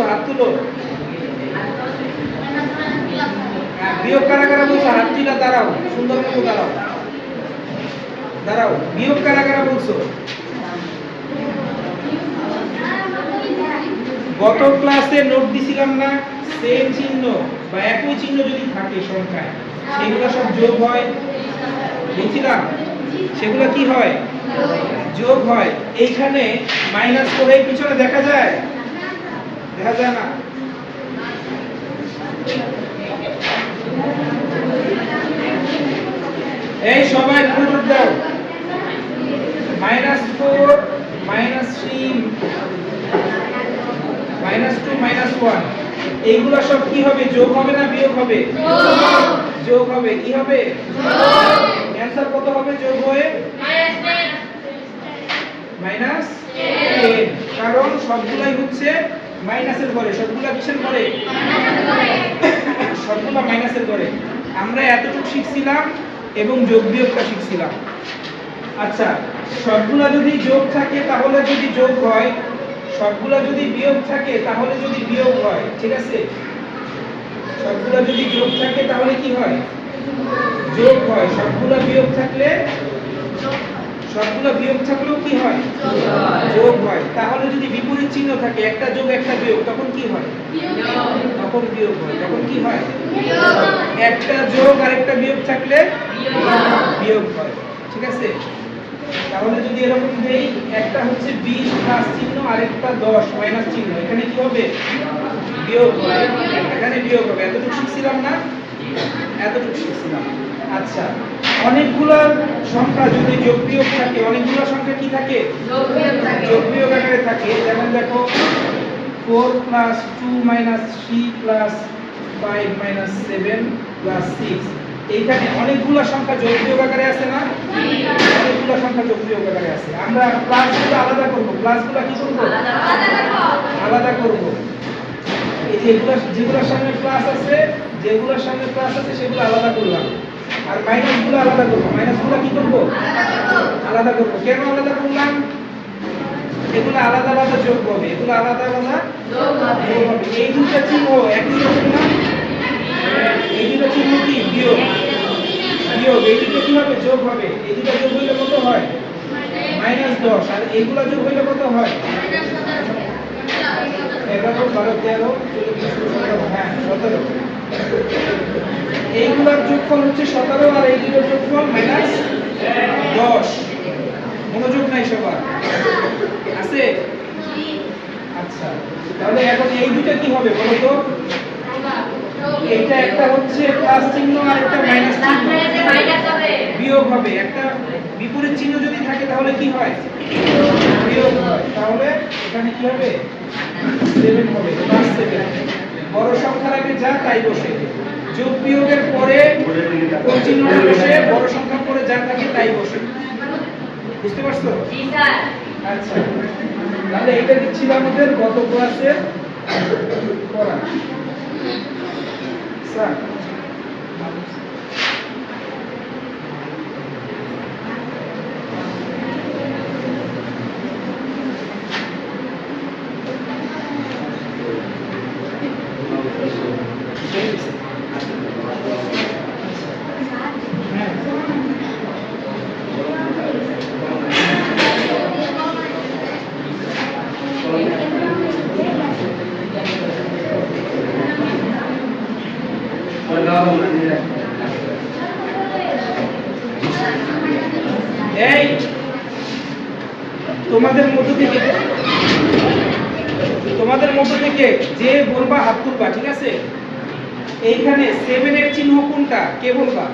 হাত তুলো। বিয়োগ কারা কারা বলছো? হাত তুলে দাঁড়াও, সুন্দর মতো দাঁড়াও, দাঁড়াও। বিয়োগ কারা কারা বলছো? গত ক্লাসে নোট দিছিলাম না, সেম চিহ্ন বা একই চিহ্ন যদি থাকে সংখ্যায় সেগুলো সব যোগ হয়, বুঝছিলাম? সেগুলো কি হয়? যোগ হয়। এইখানে মাইনাস করে পিছনে দেখা যায়? দেখা যায় না। এই সবাই মনোযোগ দাও। -4 -3 -2 -1 এইগুলা সব কি হবে? যোগ হবে না বিয়োগ হবে? যোগ হবে। কি হবে? অ্যানসার কত হবে যোগ হয়ে? -10। কারণ সবগুলাই হচ্ছে মাইনাসের ঘরে। সবগুলা কিসের ঘরে? সবগুলা মাইনাসের ঘরে। আমরা এতটুকু শিখছিলাম এবং যোগ বিয়োগটা শিখছিলাম। আচ্ছা, সবগুলা যদি যোগ থাকে তাহলে যদি যোগ হয়, সবগুলা যদি বিয়োগ থাকে তাহলে যদি বিয়োগ হয়, ঠিক আছে? সবগুলা যদি যোগ থাকে তাহলে কি হয়? যোগ হয়। সবগুলা বিয়োগ থাকলে, সবগুলা বিয়োগ থাকলেও কি হয়? যোগ হয়। তাহলে যদি বিপরীত চিহ্ন থাকে, একটা যোগ একটা বিয়োগ, তখন কি হয়? তখন বিয়োগ হয়। তখন কি হয়? একটা যোগ আর একটা বিয়োগ থাকলে বিয়োগ হয়, ঠিক আছে? তাহলে যদি এরকম দেই, একটা হচ্ছে 20 প্লাস চিহ্ন আর একটা 10 মাইনাস চিহ্ন, এখানে কি হবে? বিয়োগ হবে। এখানে বিয়োগ হবে। এতটুকু শিখছিলাম না? এতটুকু শিখছিলাম। আচ্ছা, অনেকগুলো সংখ্যা যদি যোগ বিয়োগ থাকে, অনেকগুলো সংখ্যা কি থাকে? যোগ বিয়োগ আকারে থাকে। যেমন দেখো 4 + 2 - 3 + 5 - 7 + 6, এইখানে অনেকগুলো সংখ্যা যোগ বিয়োগ আকারে আছে না? অনেকগুলো সংখ্যা যোগ বিয়োগ আকারে আছে। আমরা প্লাসগুলো আলাদা করব। প্লাসগুলো কি করব? আলাদা করব। এই যেগুলোর সামনে প্লাস আছে, যেগুলোর সামনে প্লাস আছে সেগুলো আলাদা করলাম। আর মাইনাসগুলো আলাদা করব। মাইনাসগুলো কি করব? আলাদা করব। কেন আলাদা করলাম? এগুলো আলাদা আলাদা যোগ হবে। এগুলো আলাদা আলাদা যোগ হবে। এই দুটো চিহ্ন একই রকম না? এই দুটো চিহ্ন কি? বিয়োগ। বিয়োগ। এই দুটো কি হবে? যোগ হবে। এই দুটো যোগ হইলে কত হয়? -10। আর এইগুলো যোগ হইলে কত হয়? 11 12 13 14 হ্যাঁ 17। এইগুলোর যোগফল হচ্ছে 17 আর এই দুটোর যোগফল -10। মনোযোগ নাই সবার? আছে? আচ্ছা, তাহলে এখন এই দুটো কি হবে বলো তো? এটা একটা হচ্ছে প্লাস চিহ্ন আর একটা মাইনাস চিহ্ন, বিয়োগ হবে। একটা বিপরীত চিহ্ন যদি থাকে তাহলে কি হয়? বিয়োগ হয়। তাহলে এখানে কি হবে? 7 হবে, +7। বড় সংখ্যার আগে যা তাই বসে। যোগ বিয়োগের পরে কোন চিহ্নটা বসে? বড় সংখ্যার পরে যা থাকে তাই বসে। বুঝতে পারছো? জি স্যার। আচ্ছা, তাহলে এটা ছিল আমাদের গত ক্লাসের পড়া। স্যার এই তোমাদের মধ্য থেকে যে বলবা হাত তুলবা, ঠিক আছে? এইখানে 7 এর চিহ্ন কোনটা? কে বলবা?